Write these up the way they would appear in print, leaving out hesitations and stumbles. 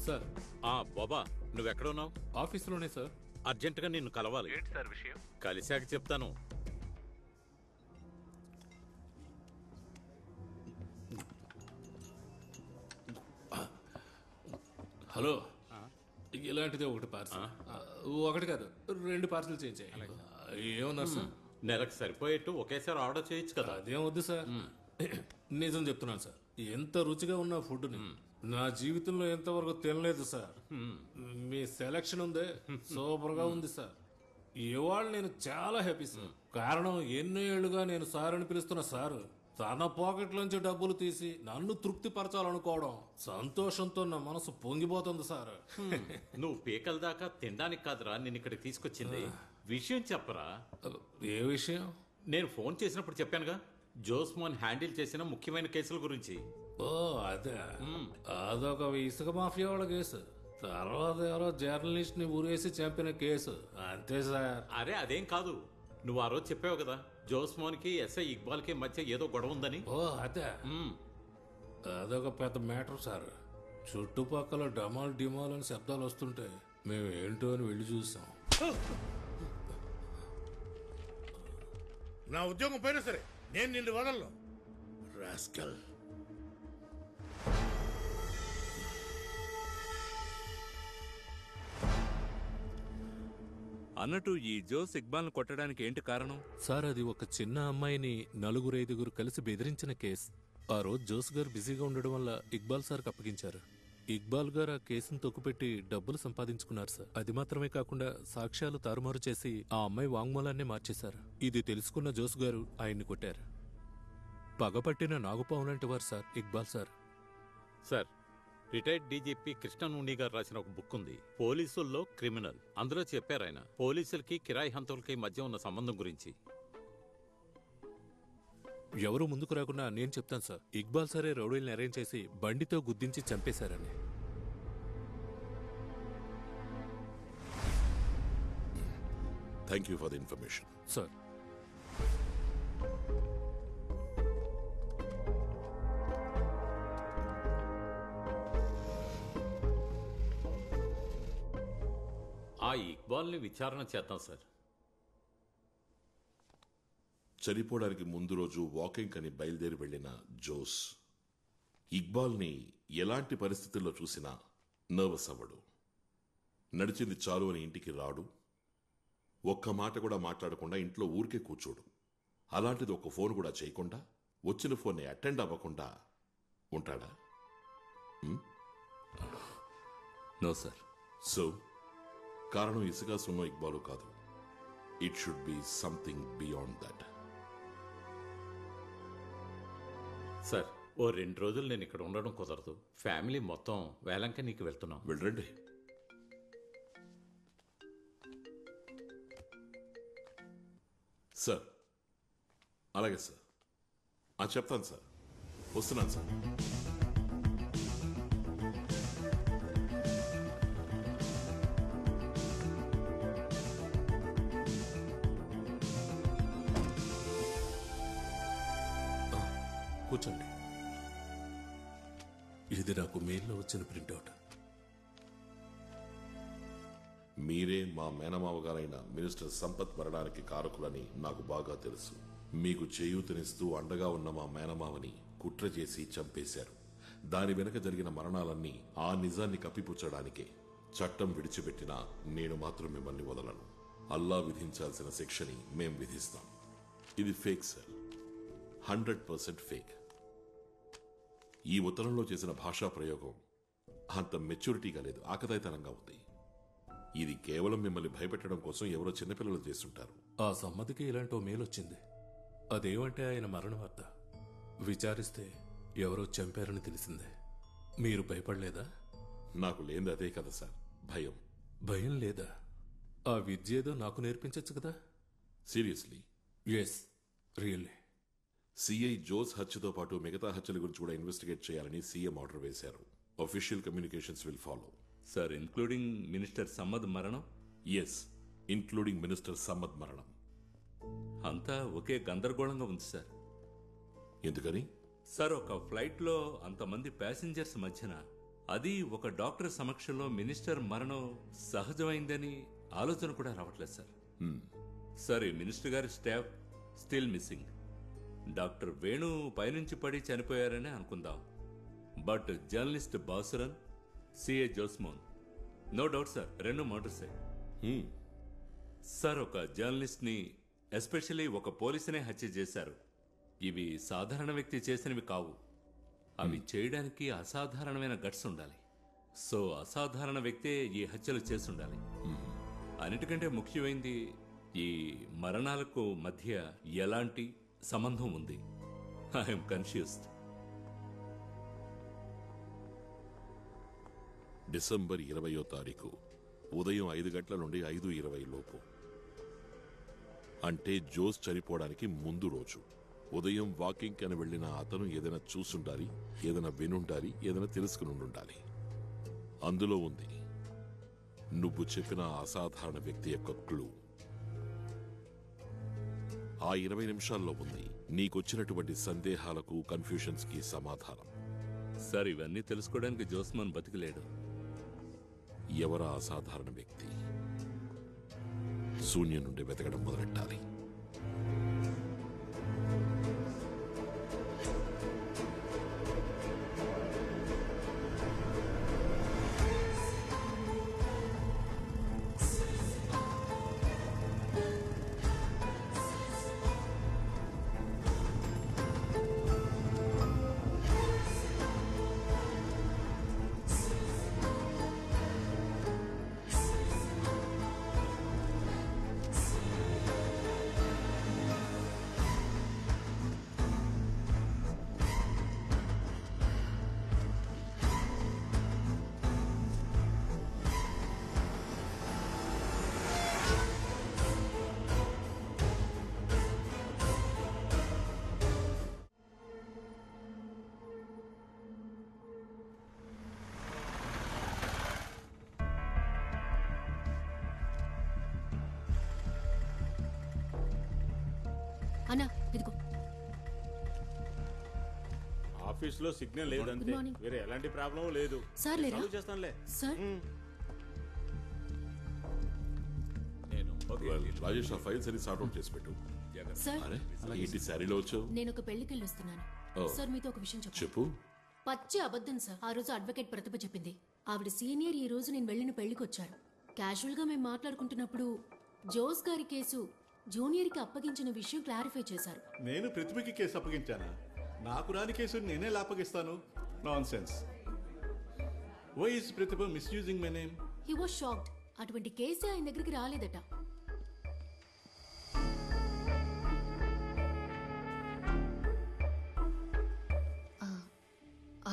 Sir. బాబా నువ్వెక్కడున్నావు? ఆఫీస్లోనే sir. అర్జెంటుగా నిన్ను కలవాలి. ఏంటి సార్ విషయం? కలిశాక చెప్తాను. హలో, ఇలాంటిదే ఒకటి పార్సల్. ఒకటి కాదు, 2 పార్సల్ చేయించాయి. ఏమన్నారు సార్? నెలకు సరిపోయేట్టు ఒకేసారి ఆర్డర్ చేయొచ్చు కదా. అదేం వద్దు సార్. నిజం చెప్తున్నాను సార్, ఎంత రుచిగా ఉన్న ఫుడ్ని నా జీవితంలో ఎంతవరకు తినలేదు సార్. మీ సెలక్షన్ ఉందే సూపర్ గా ఉంది సార్. ఇవాళ నేను చాలా హ్యాపీ సార్. కారణం ఎన్నో ఏళ్లుగా నేను సార్ అని పిలుస్తున్న సార్ తన పాకెట్లోంచి డబ్బులు తీసి నన్ను తృప్తి పరచాలనుకోవడం సంతోషంతో నా మనసు పొంగిపోతుంది సార్. నువ్వు పీకల దాకా తినడానికి కాదురా నేను ఇక్కడికి తీసుకొచ్చింది. విషయం చెప్పరా. ఏ విషయం? నేను ఫోన్ చేసినప్పుడు చెప్పానుగా, జోస్మోన్ హ్యాండిల్ చేసిన ముఖ్యమైన కేసుల గురించి. ఓ అదే, అదొక ఇసుక మాఫియా వాళ్ళ కేసు. తర్వాత ఎవరో జర్నలిస్ట్ ని ఊరేసి చంపిన కేసు, అంతే సార్. అరే అదేం కాదు, నువ్వు ఆ రోజు చెప్పావు కదా జోస్మోన్ కి ఎస్ఐ ఇక్బాల్ కి మధ్య ఏదో గొడవ ఉందని. ఓ అదే, అదొక పెద్ద మ్యాటర్ సార్. చుట్టుపక్కల డమాల్ డిమాల్ అని శబ్దాలు వస్తుంటే మేము ఏంటో అని వెళ్ళి చూసాం. నా ఉద్యోగం పోయినా సరే నేను నిన్ను వదలను రాస్కల్. అన్నట్టు ఈ జోస్ ఇక్బాల్ను కొట్టడానికి ఏంటి కారణం? సార్ అది ఒక చిన్న అమ్మాయిని 4-5 కలిసి బెదిరించిన కేసు. ఆ రోజు జోస్ గారు బిజీగా ఉండడం వల్ల ఇక్బాల్ సార్కి అప్పగించారు. ఇక్బాల్ గారు ఆ కేసును తొక్కుపెట్టి డబ్బులు సంపాదించుకున్నారు సార్. అది మాత్రమే కాకుండా సాక్ష్యాలు తారుమారు చేసి ఆ అమ్మాయి వాంగ్మూలాన్నే మార్చేశారు. ఇది తెలుసుకున్న జోస్ గారు ఆయన్ని కొట్టారు. పగపట్టిన నాగుపాము లాంటి వారు sir Iqbal sir. Sir, retired DGP కృష్ణనుని గారు రాసిన ఒక బుక్ ఉంది, పోలీసుల్లో క్రిమినల్. అందులో చెప్పారు ఆయన పోలీసులకి కిరాయి హంతకులకి మధ్య ఉన్న సంబంధం గురించి. ఎవరూ ముందుకు రాకుండా నేను చెప్తాను సార్, ఇక్బాల్ సారే రౌడీల్ని అరేంజ్ చేసి బండితో గుద్దించి చంపేశారని. Thank you for the information sir. ఆ ఇక్బాల్ని విచారణ చేద్దాం సార్. చనిపోవడానికి ముందు రోజు వాకింగ్ అని బయలుదేరి వెళ్లిన జోస్ ఇక్బాల్ని ఎలాంటి పరిస్థితుల్లో చూసినా నర్వస్ అవ్వడు. నడిచింది చాలు అని ఇంటికి రాడు. ఒక్క మాట కూడా మాట్లాడకుండా ఇంట్లో ఊరికే కూర్చోడు. అలాంటిది ఒక ఫోన్ కూడా చేయకుండా, వచ్చిన ఫోన్ని అటెండ్ అవ్వకుండా ఉంటాడా? No sir. సో కారణం ఇసుక సున్నో ఇక్బాలు కాదు. It should be something beyond that. Sir, ఓ 2 రోజులు నేను ఇక్కడ ఉండడం కుదరదు. ఫ్యామిలీ మొత్తం వేలంక నీకు వెళ్తున్నాం. వెళ్ళండి. సార్, అలాగే సార్. చెప్తాను సార్. వస్తున్నాను సార్. కూర్చోండి. ఇది నాకు మెయిల్లో వచ్చిన ప్రింట్అవుట్. మీరే మా మేనమావ గారైన మినిస్టర్ సంపత్ మరణానికి కారకులని నాకు బాగా తెలుసు. మీకు చేయూతనిస్తూ అండగా ఉన్న మా మేనమావని కుట్ర చేసి చంపేశారు. దాని వెనుక జరిగిన మరణాలన్నీ ఆ నిజాన్ని కప్పిపుచ్చడానికే. చట్టం విడిచిపెట్టినా నేను మాత్రం మిమ్మల్ని వదలను. అల్లా విధించాల్సిన శిక్షని మేం విధిస్తాం. ఇది ఫేక్ సార్, 100% ఫేక్. ఈ ఉత్తరంలో చేసిన భాషా ప్రయోగం అంత మెచ్యూరిటీగా లేదు, ఆకతాయితనంగా ఉంది. ఇది కేవలం మిమ్మల్ని భయపెట్టడం కోసం ఎవరో చిన్నపిల్లలు చేస్తుంటారు. ఆ సమ్మతికి ఇలాంటి ఓ మెయిల్ వచ్చింది. అదేమంటే ఆయన మరణ వార్త. విచారిస్తే ఎవరో చంపారని తెలిసిందే. మీరు భయపడలేదా? నాకు లేనిది అదే కదా సార్, భయం. భయం లేదా? ఆ విద్య ఏదో నాకు నేర్పించచ్చు కదా. Seriously? Yes, really. CI Jose హత్యతో పాటు మిగతా హత్యల గురించి కూడా ఇన్వెస్టిగేట్ చేయాలని సీఎం ఆర్డర్ వేశారు. Official communications will follow. Sir, including minister Samad మరణం? ఎస్, ఇంక్లూడింగ్ మినిస్టర్ సమ్మద్ మరణం. అంతా ఒకే గందరగోళంగా ఉంది సార్. ఎందుకని? సార్, ఒక ఫ్లైట్లో అంతమంది ప్యాసింజర్స్ మధ్యన అది ఒక డాక్టర్ సమక్షంలో మినిస్టర్ మరణం సహజమైందని ఆలోచన కూడా రావట్లేదు సార్. సార్, ఈ మినిస్టర్ గారి staff still missing. Doctor Venu పైనుంచి పడి చనిపోయారని అనుకుందాం. But journalist Bhasuran, CA Josemon, no doubt sir, 2 మర్డర్సే. సార్, ఒక జర్నలిస్ట్ ని, ఎస్పెషల్లీ ఒక పోలీసునే హత్య చేశారు. ఇవి సాధారణ వ్యక్తి చేసినవి కావు. అవి చేయడానికి అసాధారణమైన గట్స్ ఉండాలి. సో అసాధారణ వ్యక్తే ఈ హత్యలు చేస్తుండాలి. అన్నిటికంటే ముఖ్యమైనది, ఈ మరణాలకు మధ్య ఎలాంటి సంబంధం ఉంది? I'm confused. డిసెంబర్ 20వ తారీఖు ఉదయం 5 గంటల నుండి 5:20 లోపు, అంటే జోస్ చనిపోవడానికి ముందు రోజు. ఉదయం వాకింగ్ అని వెళ్లిన అతను ఏదైనా చూసుండాలి, ఏదైనా వినుండాలి, ఏదైనా తెలుసుకుని ఉండాలి. అందులో ఉంది నువ్వు చెప్పిన అసాధారణ వ్యక్తి యొక్క క్లూ. ఆ 20 నిమిషాల్లో ఉంది నీకొచ్చినటువంటి సందేహాలకు, కన్ఫ్యూషన్స్ కి సమాధానం. సార్, ఇవన్నీ తెలుసుకోవడానికి జోస్మాన్ బతికిలేడు. ఎవరా అసాధారణ వ్యక్తి? శూన్యం నుండి వెతకడం మొదలెట్టాలి. అన్నా ఇదిగో. ఆఫీస్ లో సిగ్నల్ లేదంతే, గుడ్ మార్నింగ్. వేరే ఎలాంటి ప్రాబ్లం లేదు. సార్ లేరా? సాల్వ్ చేస్తానులే. సార్ రాజేష్, ఆ ఫైల్స్ అన్ని సార్ట్ అవుట్ చేసి పెట్టు. సార్ అరే, ఏంటి శారీలో వచ్చావు? నేను ఒక పెళ్లికి వెళ్ళొస్తున్నాను. ఓ. సార్ మీతో ఒక విషయం చెప్పు. చెప్పు. పచ్చి అబద్ధం సార్. ఆ రోజు అడ్వకేట్ ప్రతిభ చెప్పింది. ఆవిడ సీనియర్ ఈ రోజు నేను వెళ్ళిన పెళ్లికి వచ్చారు. క్యాజువల్ గా మేము మాట్లాడుకుంటున్నప్పుడు జోస్ గారి కేసు జూనియర్ కి అప్పగించిన విషయం క్లారిఫై చేశారు. నేను ప్రతిభకి కేసు అప్పగించానా? నాకు రాని కేసు నేనే ఎలా అప్పగిస్తాను? Nonsense. Why is Prathibha misusing my name? He was shocked. అటువంటి కేసే ఆయన దగ్గరికి రాలేదట.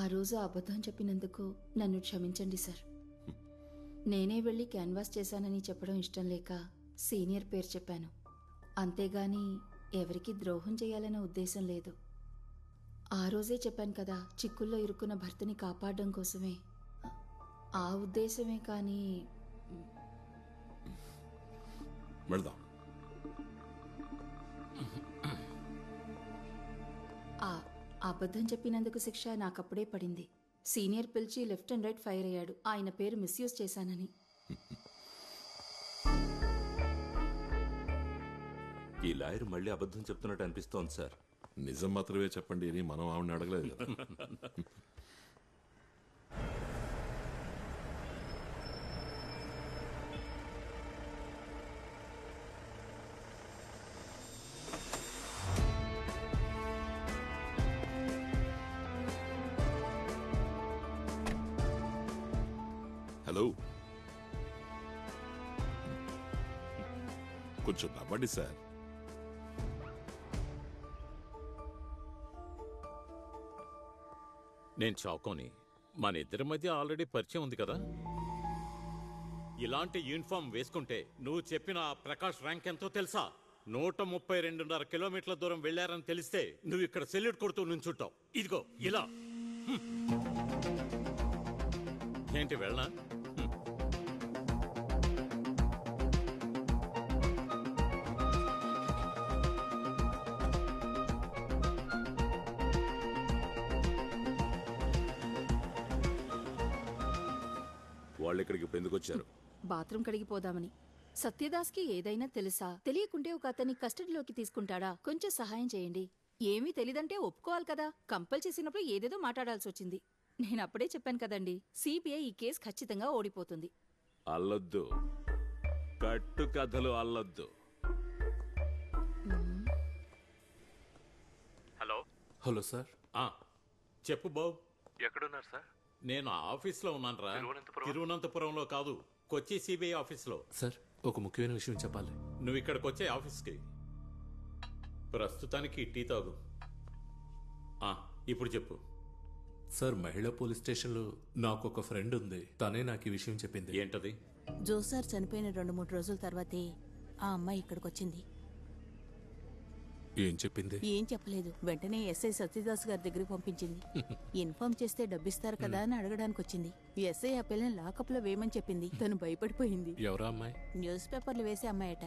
ఆ రోజు అబద్ధం చెప్పినందుకు నన్ను క్షమించండి సార్. నేనే వెళ్ళి క్యాన్వాస్ చేశానని చెప్పడం ఇష్టం లేక సీనియర్ పేరు చెప్పాను. అంతేగాని ఎవరికి ద్రోహం చేయాలనే ఉద్దేశం లేదు. ఆ రోజే చెప్పాను కదా, చిక్కుల్లో ఇరుక్కున్న భర్తని కాపాడడం కోసమే. ఆ ఉద్దేశమే కానీ వెళ్దాం. ఆ అబద్ధం చెప్పినందుకు శిక్ష నాకప్పుడే పడింది. సీనియర్ పిలిచి లెఫ్ట్ అండ్ రైట్ ఫైర్ అయ్యాడు, ఆయన పేరు మిస్యూజ్ చేశానని. ఈ లాయర్ మళ్ళీ అబద్ధం చెప్తున్నట్టు అనిపిస్తోంది సార్. నిజం మాత్రమే చెప్పండి అని మనం ఆవిడని అడగలేదు కదా. హలో, కొంచెం నవ్వండి సార్. నేను చౌకోని. మన ఇద్దరి మధ్య ఆల్రెడీ పరిచయం ఉంది కదా. ఇలాంటి యూనిఫామ్ వేసుకుంటే నువ్వు చెప్పిన ఆ ప్రకాష్ ర్యాంక్ ఎంతో తెలుసా? 132.5 కిలోమీటర్ల దూరం వెళ్లారని తెలిస్తే నువ్వు ఇక్కడ సెల్యూట్ కొడుతూ నుంచుంటావు. ఇదిగో ఇలా. ఏంటి వెళ్ళనా? వాళ్ళు ఇక్కడికి ఇప్పుడు ఎందుకు వచ్చారు? బాత్రూమ్ కడిగిపోదామని. సత్యదాస్కి ఏదైనా తెలుసా? తెలియకుంటే ఒక అతన్ని కస్టడీలోకి తీసుకుంటాడా? కొంచెం సహాయం చేయండి. ఏమీ తెలీదంటే ఒప్పుకోవాలి కదా. కంపల్ చేసినప్పుడు ఏదేదో మాట్లాడాల్సి వచ్చింది. నేను అప్పుడే చెప్పాను కదండి, సిబిఐ ఈ కేసు ఖచ్చితంగా ఓడిపోతుంది. అల్లొద్దు, కట్టు కథలు అల్లొద్దు. Hello hello sir. చెప్పు బాబు. ఎక్కడున్నారు సార్? నేను ఆఫీస్లో ఉన్నాను రా. తిరువనంతపురంలో కాదు, కొచ్చి సిబిఐ ఆఫీస్లో. సార్, ఒక ముఖ్యమైన విషయం చెప్పాలి. నువ్వు ఇక్కడికి వచ్చే ఆఫీస్కి. ప్రస్తుతానికి టీ తాగు. ఇప్పుడు చెప్పు. సార్, మహిళా పోలీస్ స్టేషన్లో నాకు ఒక ఫ్రెండ్ ఉంది. తనే నాకు ఈ విషయం చెప్పింది. ఏంటది? జోసార్ చనిపోయిన 2-3 రోజుల తర్వాతే ఆ అమ్మాయి ఇక్కడికి వచ్చింది. ఏం చెప్పింది? ఏం చెప్పలేదు. వెంటనే ఎస్ఐ సత్యదాస్ గారి దగ్గరికి పంపించింది. ఇన్ఫార్మ్ చేస్తే డబ్బిస్తారు కదా అని అడగడానికి వచ్చింది. ఎస్ఐ ఆ పిల్లని లాకప్ లో వేయమని చెప్పింది. తను భయపడిపోయింది. ఎవరా అమ్మాయి? న్యూస్ పేపర్లు వేసే అమ్మాయట.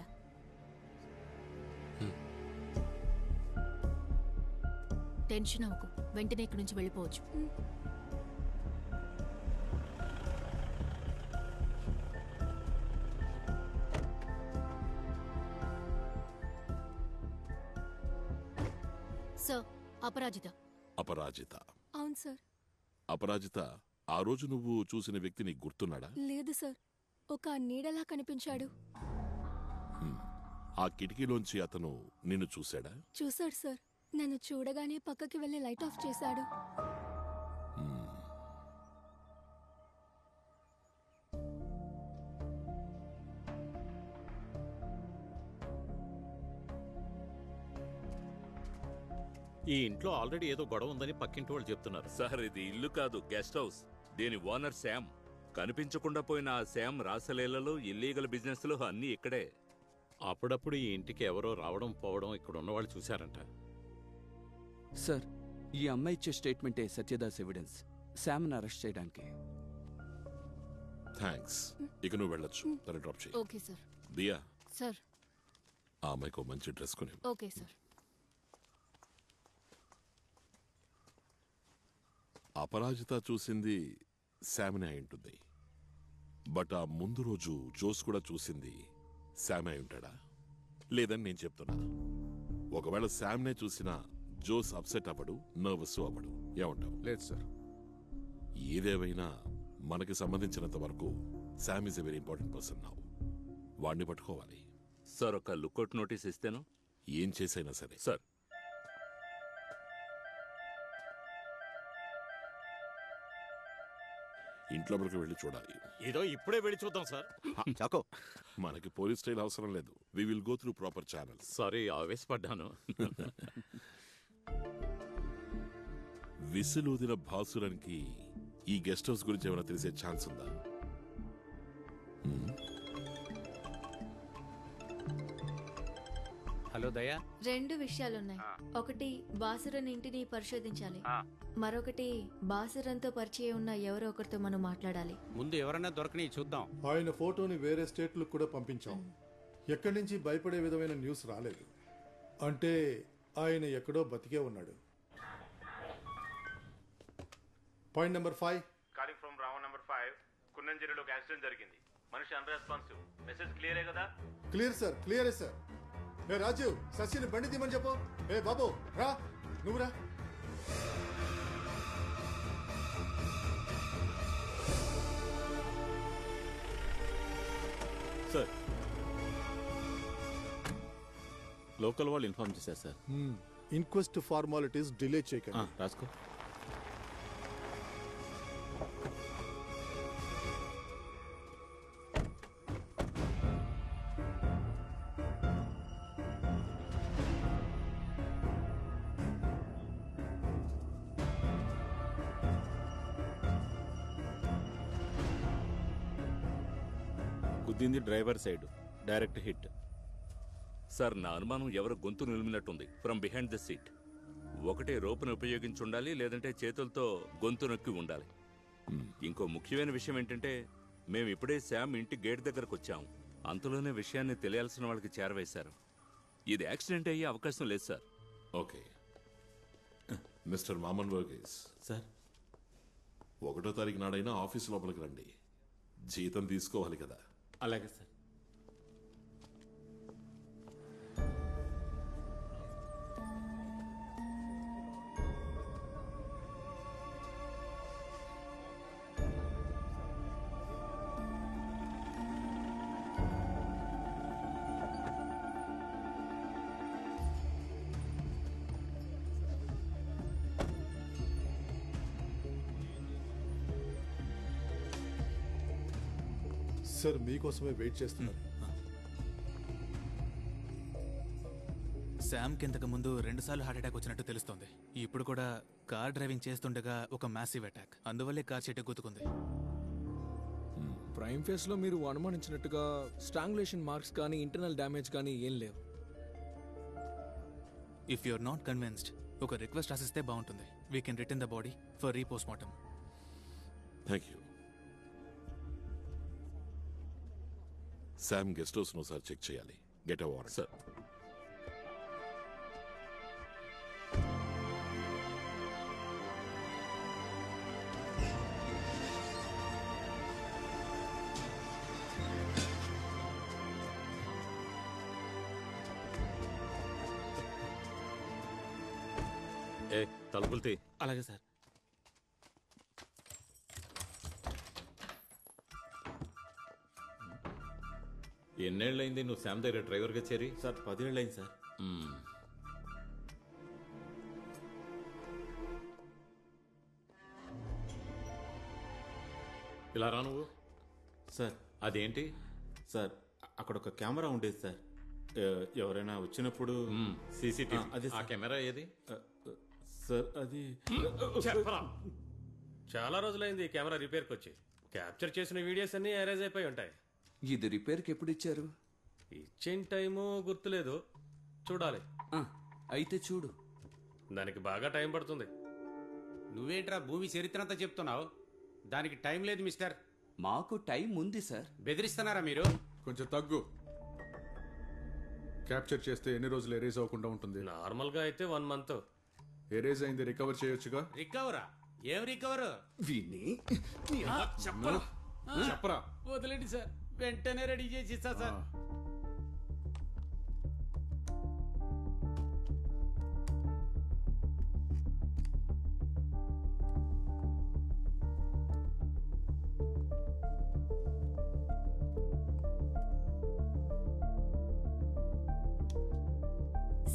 టెన్షన్ అవ్వకు, వెంటనే ఇక్కడి నుంచి వెళ్ళిపోవచ్చు. సార్, అపరాజిత. అపరాజిత? అవును సార్. అపరాజిత, ఆ రోజు నువ్వు చూసిన వ్యక్తి నీకు గుర్తున్నాడా? లేదు సార్, ఒక నీడలా కనిపించాడు. ఆ కిటికీలోంచి అతను నిన్ను చూశాడా? చూశాడు సార్. నన్ను చూడగానే పక్కకి వెళ్లి లైట్ ఆఫ్ చేశాడు. ఈ ఇంట్లో ఆల్రెడీ ఏదో గొడవ ఉందని పక్కింటి వాళ్ళు చెప్తున్నారు. సార్, ఇది ఇల్లు కాదు, గెస్ట్ హౌస్. దీని ఓనర్ శామ్. కనిపించకుండా పోయిన ఆ శామ్ రాసలీలలో, ఇల్లీగల్ బిజినెస్లు అన్నీ ఇక్కడే. అప్పుడప్పుడు ఈ ఇంటికి ఎవరో రావడం పోవడం ఇక్కడ ఉన్నవాళ్ళు చూశారంట. సార్, ఈ అమ్మాయి ఇచ్చే స్టేట్మెంటే సత్యదాస్ ఎవిడెన్స్ శామ్ను అరెస్ట్ చేయడానికి. థ్యాంక్స్. ఇక నువ్వు వెళ్ళొచ్చు. తను డ్రాప్ చేయి. Okay sir. దియా, సార్. ఆ అమ్మాయికి మంచి డ్రెస్ కొని. Okay sir. అపరాజిత చూసింది శామ్నే అయి ఉంటుంది. బట్ ఆ ముందు రోజు జోస్ కూడా చూసింది శామే అయి ఉంటాడా? లేదని నేను చెప్తున్నా. ఒకవేళ శామ్నే చూసినా జోస్ అప్సెట్ అవ్వడు, నర్వస్ అవ్వడు. ఏమంటావు? లేదు సార్. ఏదేవైనా మనకి సంబంధించినంత వరకు Sam is a very important person now. వాడిని పట్టుకోవాలి. సార్, ఒక లుక్అవుట్ నోటీస్ ఇస్తేను? ఏం చేసైనా సరే. సార్, ఇంట్లోకి వెళ్ళి చూడాలి. ఏదో ఇప్పుడే వెళ్ళి చూద్దాం సార్. చాకో, మనకి పోలీస్ స్టైల్ అవసరం లేదు. We will go through proper channels. Sorry, ఆవేశపడ్డాను. విసులూదిన భాసురానికి ఈ గెస్ట్ హౌస్ గురించి ఏమైనా తెలిసే ఛాన్స్ ఉందా? హలో దయా. 2 విషయాలున్నాయి. ఒకటి, బాసురన్ ఇంటిని పరిశోధించాలి. మరొకటి, బాసురన్తో పరిచయం ఉన్న ఎవరో ఒకరితో మనం మాట్లాడాలి. ముందు ఎవరైనా దొరకని చూద్దాం. ఆయన ఫోటోని వేరే స్టేట్లకు కూడా పంపించాం. ఎక్కడి నుంచి భయపడే విధమైన న్యూస్ రాలేదు. అంటే ఆయన ఎక్కడో బతికే ఉన్నాడు. Point number 5. Calling from Ravan number 5. కున్నంజిరిలో ఒక యాక్సిడెంట్ జరిగింది. మనిషి అన్రెస్పాన్సివ్. మెసేజ్ క్లియరే కదా? క్లియర్ సార్, క్లియరే సార్. ఏ రాజీవ్, శశిని బండి తీమని చెప్పు. ఏ బాబు, రా, నువ్వు రా. సార్, లోకల్ వాళ్ళు ఇన్ఫార్మ్ చేశారు సార్. ఇన్క్వెస్ట్ ఫార్మాలిటీస్ డిలే చేయకండి. రాసుకో. గుద్దింది driver side, direct hit. Sir, నా అనుమానం ఎవరు గొంతు నిలిమినట్టుంది. From behind the seat. ఒకటే రోపును ఉపయోగించి ఉండాలి, లేదంటే చేతులతో గొంతు నొక్కి ఉండాలి. ఇంకో ముఖ్యమైన విషయం ఏంటంటే, మేము ఇప్పుడే శామ్ ఇంటి గేట్ దగ్గరకు వచ్చాం. అంతలోనే విషయాన్ని తెలియాల్సిన వాళ్ళకి చేరవేశారు. ఇది యాక్సిడెంట్ అయ్యే అవకాశం లేదు sir. Okay mister మామన్ Verghese sir, 1వ తారీఖు నాడైనా ఆఫీస్ లోపలికి రండి. జీతం తీసుకోవాలి కదా. అలాగే సార్. సార్ మీకోసమే వెయిట్ చేస్తున్నారు. శామ్ కిందకు ముందు 2 సార్లు హార్ట్ అటాక్ వచ్చినట్టు తెలుస్తోంది. ఇప్పుడు కూడా కార్ డ్రైవింగ్ చేస్తుండగా ఒక మ్యాసివ్ అటాక్, అందువల్లే కార్ చెట్టు గుద్దుకుంది. ప్రైమ్ ఫేస్ లో మీరు అనుమానించినట్టుగా స్ట్రాంగులేషన్ మార్క్స్ కానీ ఇంటర్నల్ డ్యామేజ్ కానీ ఏం లేవు. If you are not convinced ఒక రిక్వెస్ట్ రాసిస్తే బాగుంటుంది. We can return the body for repostmortem. Thank you. Shyam guest house ను సార్ చెక్ చేయాలి. Get a warrant. సార్. ఏ తలుపులు తీ. అలాగే సార్. ఎన్నేళ్ళైంది నువ్వు శామ్ దగ్గర డ్రైవర్గా చేరి? సార్ 10 ఏళ్ళు అయింది సార్. ఇలా రా నువ్వు. సార్ అదేంటి? సార్ అక్కడ ఒక కెమెరా ఉండేది సార్. ఎవరైనా వచ్చినప్పుడు సీసీటీవీ. అదే ఆ కెమెరా ఏది? సార్ అది చెప్పరా. చాలా రోజులైంది ఈ కెమెరా రిపేర్కి వచ్చి. క్యాప్చర్ చేసిన వీడియోస్ అన్ని అరేంజ్ అయిపోయి ఉంటాయి. ఇది రిపేర్కి ఎప్పుడు ఇచ్చారు? ఇచ్చిన టైము గుర్తులేదు, చూడాలి. అయితే చూడు. దానికి బాగా టైం పడుతుంది. నువ్వేంట్రా భూమి చరిత్ర అంతా చెప్తున్నావు? దానికి టైం లేదు మిస్టర్. మాకు టైం ఉంది సార్. బెదిరిస్తున్నారా మీరు? కొంచెం తగ్గు. క్యాప్చర్ చేస్తే ఎన్ని రోజులు ఎరేజ్ అవ్వకుండా ఉంటుంది? నార్మల్ గా అయితే 1 month. ఎరేజ్ అయింది రికవర్ చేయొచ్చుగా. రికవరా? ఏం రికవర్? చెప్పరా. వదిలేండి సార్, వెంటనే రెడీ చేసి ఇస్తా సార్.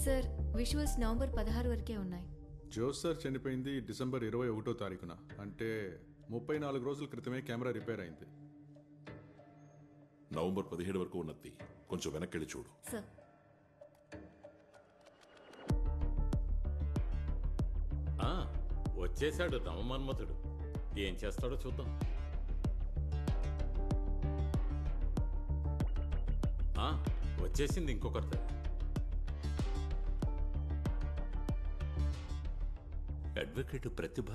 సార్ విజువల్స్ నవంబర్ 16 వరకే ఉన్నాయి. జోస్ సార్ చనిపోయింది డిసెంబర్ 21వ తారీఖున. అంటే 34 రోజుల క్రితమే కెమెరా రిపేర్ అయింది. నవంబర్ 17 వరకు ఉన్నది. కొంచెం వెనక్కి చూడు. సార్ వచ్చేశాడు రామమన్మథుడు. ఏం చేస్తాడో చూద్దాం. వచ్చేసింది ఇంకొకరితో. అడ్వకేట్ ప్రతిభ.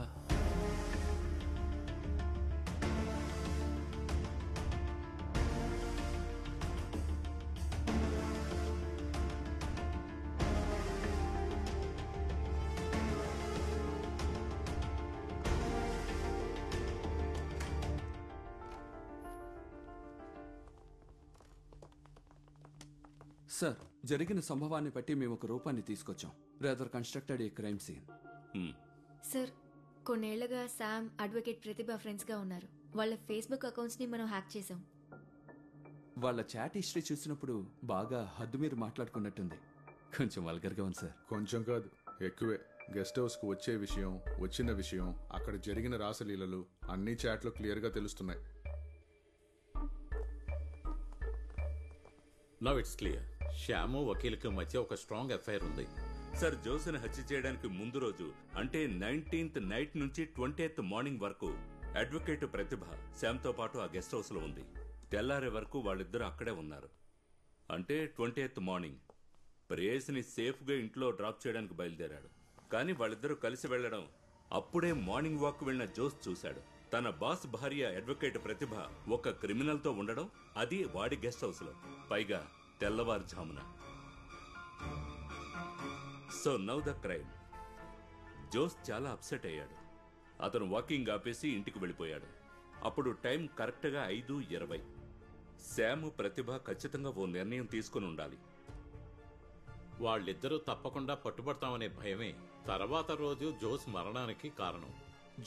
సార్ జరిగిన సంభవాన్ని బట్టి మేము ఒక రూపాన్ని తీసుకొచ్చాం. Rather constructed a crime scene. Sir కొన్నేళ్లుగా శామ్ అడ్వకేట్ ప్రతిభ ఫ్రెండ్స్ గా ఉన్నారు. వాళ్ళ ఫేస్బుక్ అకౌంట్స్ ని మనం హ్యాక్ చేసాం. వాళ్ళ చాట్ హిస్టరీ చూసినప్పుడు బాగా హద్దు మీరు మాట్లాడుకున్నట్టుంది. కొంచెం వల్గర్గా ఉంది సార్. కొంచెం కాదు, ఎక్కువే. గెస్ట్ హౌస్ కు వచ్చే విషయం, వచ్చిన విషయం, అక్కడ జరిగిన రాసలీలలు అన్ని చాట్లో క్లియర్ గా తెలుస్తున్నాయి. Now it's clear. శ్యాము వకీల్కి మధ్య ఒక స్ట్రాంగ్ ఎఫ్ఐఆర్ ఉంది. సార్ జోస్ని హత్య చేయడానికి ముందు రోజు అంటే 19th నైట్ నుంచి 20th మార్నింగ్ వరకు అడ్వకేట్ ప్రతిభ శ్యామ్తో పాటు ఆ గెస్ట్ హౌస్ లో ఉంది. తెల్లారే వరకు వాళ్ళిద్దరూ అక్కడే ఉన్నారు. అంటే 20th మార్నింగ్ ప్రేయస్ని సేఫ్ గా ఇంట్లో డ్రాప్ చేయడానికి బయలుదేరాడు. కానీ వాళ్ళిద్దరూ కలిసి వెళ్లడం అప్పుడే మార్నింగ్ వాక్ వెళ్లిన జోస్ చూశాడు. తన బాస్ భార్య అడ్వకేట్ ప్రతిభ ఒక క్రిమినల్ తో ఉండడం, అది వాడి గెస్ట్ హౌస్ లో, పైగా తెల్లవారుజామున. So now the crime. Jose చాలా అప్సెట్ అయ్యాడు. అతను వాకింగ్ ఆపేసి ఇంటికి వెళ్ళిపోయాడు. అప్పుడు టైం కరెక్ట్గా 5:20. శామ్ ప్రతిభ ఖచ్చితంగా ఓ నిర్ణయం తీసుకుని ఉండాలి. వాళ్ళిద్దరూ తప్పకుండా పట్టుబడతామనే భయమే తర్వాత రోజు జోస్ మరణానికి కారణం.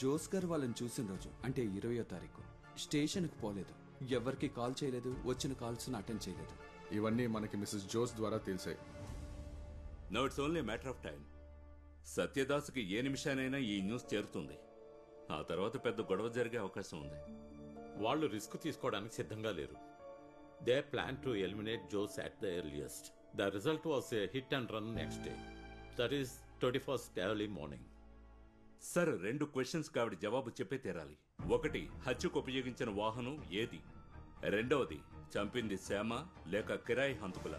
జోస్ గారు వాళ్ళని చూసిన రోజు అంటే 20వ తారీఖు స్టేషన్కి పోలేదు, ఎవరికి కాల్ చేయలేదు, వచ్చిన కాల్స్ను అటెండ్ చేయలేదు. ఇవన్నీ మనకి మిస్సెస్ జోస్ ద్వారా తెలిసాయి. Now it's only matter of time. సత్యదాస్కి ఏ నిమిషానైనా ఈ న్యూస్ చేరుతుంది. ఆ తర్వాత పెద్ద గొడవ జరిగే అవకాశం ఉంది. వాళ్ళు రిస్క్ తీసుకోవడానికి సిద్ధంగా లేరు. They plan to eliminate Jose at the earliest. The result was a hit and run next day, that is 21st early morning. Sir 2 క్వశ్చన్స్కి ఆవిడ జవాబు చెప్పే తీరాలి. 1, హత్యకు ఉపయోగించిన వాహనం ఏది? 2వది, చంపింది శ్యామ లేక కిరాయి హంతకుల?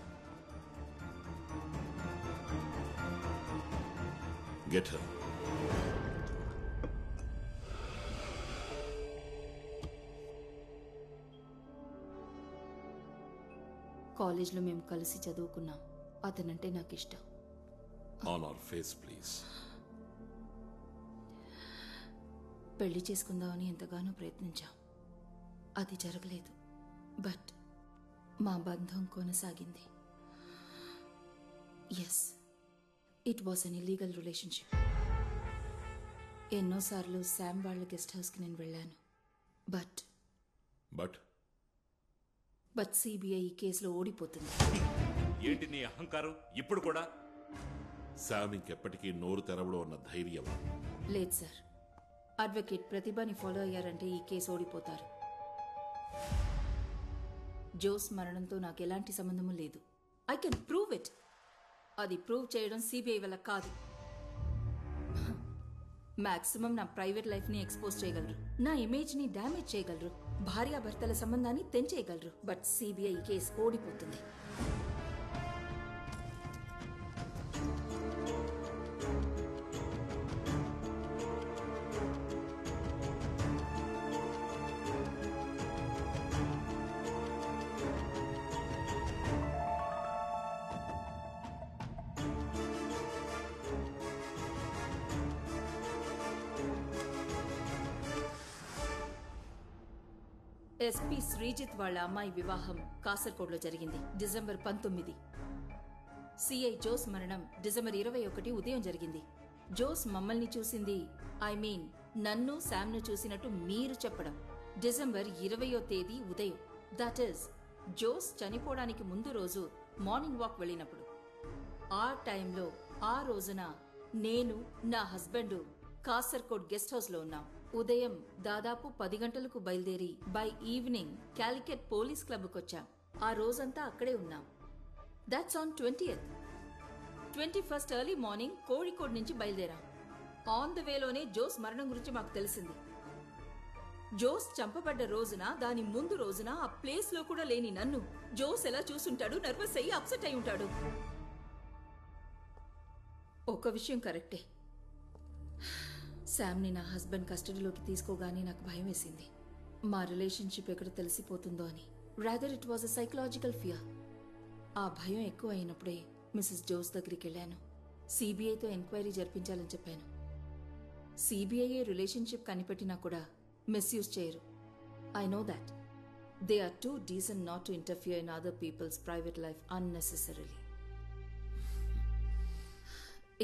Get her. కాలేజ్లో మేము కలిసి చదువుకున్నాం. అతనంటే నాకు ఇష్టం. On our face, please. పెళ్లి చేసుకుందామని ఎంతగానో ప్రయత్నించాం. అది జరగలేదు. బట్ మా బంధం కొనసాగింది. Yes, it was an illegal relationship. ఎన్నోసార్లు శామ్ వాళ్ళ గెస్ట్ హౌస్కి నేను వెళ్ళాను. బట్ సిబిఐ ఈ కేసులో ఓడిపోతుంది. ఏంటి నీ అహంకారం ఇప్పుడు కూడా? శామ్ ఇంకెప్పటికీ నోరు తెరవడం అన్న ధైర్యం లేదు సార్. అడ్వకేట్ ప్రతిభని ఫాలో అయ్యారంటే ఈ కేసు ఓడిపోతారు. జోస్ మరణంతో నాకు ఎలాంటి సంబంధము లేదు. I can prove it. అది ప్రూవ్ చేయడం సిబిఐ వల్ల కాదు. మాక్సిమం నా ప్రైవేట్ లైఫ్ని ఎక్స్పోజ్ చేయగలరు, నా ఇమేజ్ని డ్యామేజ్ చేయగలరు, భార్యాభర్తల సంబంధాన్ని తెంచేయగలరు. బట్ సిబిఐ కేసు ఓడిపోతుంది. ఎస్పీ శ్రీజిత్ వాళ్ళ అమ్మాయి వివాహం కాసర్కోడ్లో జరిగింది డిసెంబర్ 19. సిఐ జోస్ మరణం డిసెంబర్ 21 ఉదయం జరిగింది. జోస్ మమ్మల్ని చూసింది, ఐ మీన్ నన్ను శామ్ను చూసినట్టు మీరు చెప్పడం డిసెంబర్ 20వ తేదీ ఉదయం. దట్ ఈస్ జోస్ చనిపోవడానికి ముందు రోజు మార్నింగ్ వాక్ వెళ్ళినప్పుడు. ఆ టైంలో ఆ రోజున నేను నా హస్బెండ్ కాసర్కోడ్ గెస్ట్ హౌస్లో ఉన్నాం. ఉదయం దాదాపు 10 గంటలకు బయలుదేరి బై ఈవినింగ్ క్యాలికెట్ పోలీస్ క్లబ్కి వచ్చాం. ఆ రోజంతా అక్కడే ఉన్నాం. That's on 20th. 21st early morning Kozhikode నుంచి బయలుదేరాం. ఆన్ ద వేలోనే జోస్ మరణం గురించి మాకు తెలిసింది. జోస్ చంపబడ్డ రోజున, దాని ముందు రోజున ఆ ప్లేస్ లో కూడా లేని నన్ను జోస్ ఎలా చూసుంటాడు? నర్వస్ అయ్యి అప్సెట్ అయి ఉంటాడు. ఒక విషయం కరెక్టే, శామ్ని నా హస్బెండ్ కస్టడీలోకి తీసుకోగానే నాకు భయం వేసింది. మా రిలేషన్షిప్ ఎక్కడ తెలిసిపోతుందో అని. Rather it was a psychological fear. ఆ భయం ఎక్కువ అయినప్పుడే మిసెస్ జోస్ దగ్గరికి వెళ్ళాను. సిబిఐతో ఎంక్వైరీ జరిపించాలని చెప్పాను. సిబిఐ రిలేషన్షిప్ కనిపెట్టినా కూడా మిస్యూజ్ చేయరు. I know that. They are too decent not to interfere in other people's private life unnecessarily.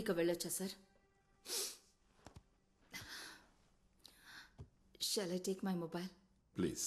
ఇక వెళ్ళొచ్చా sir? Shall I take my mobile? Please.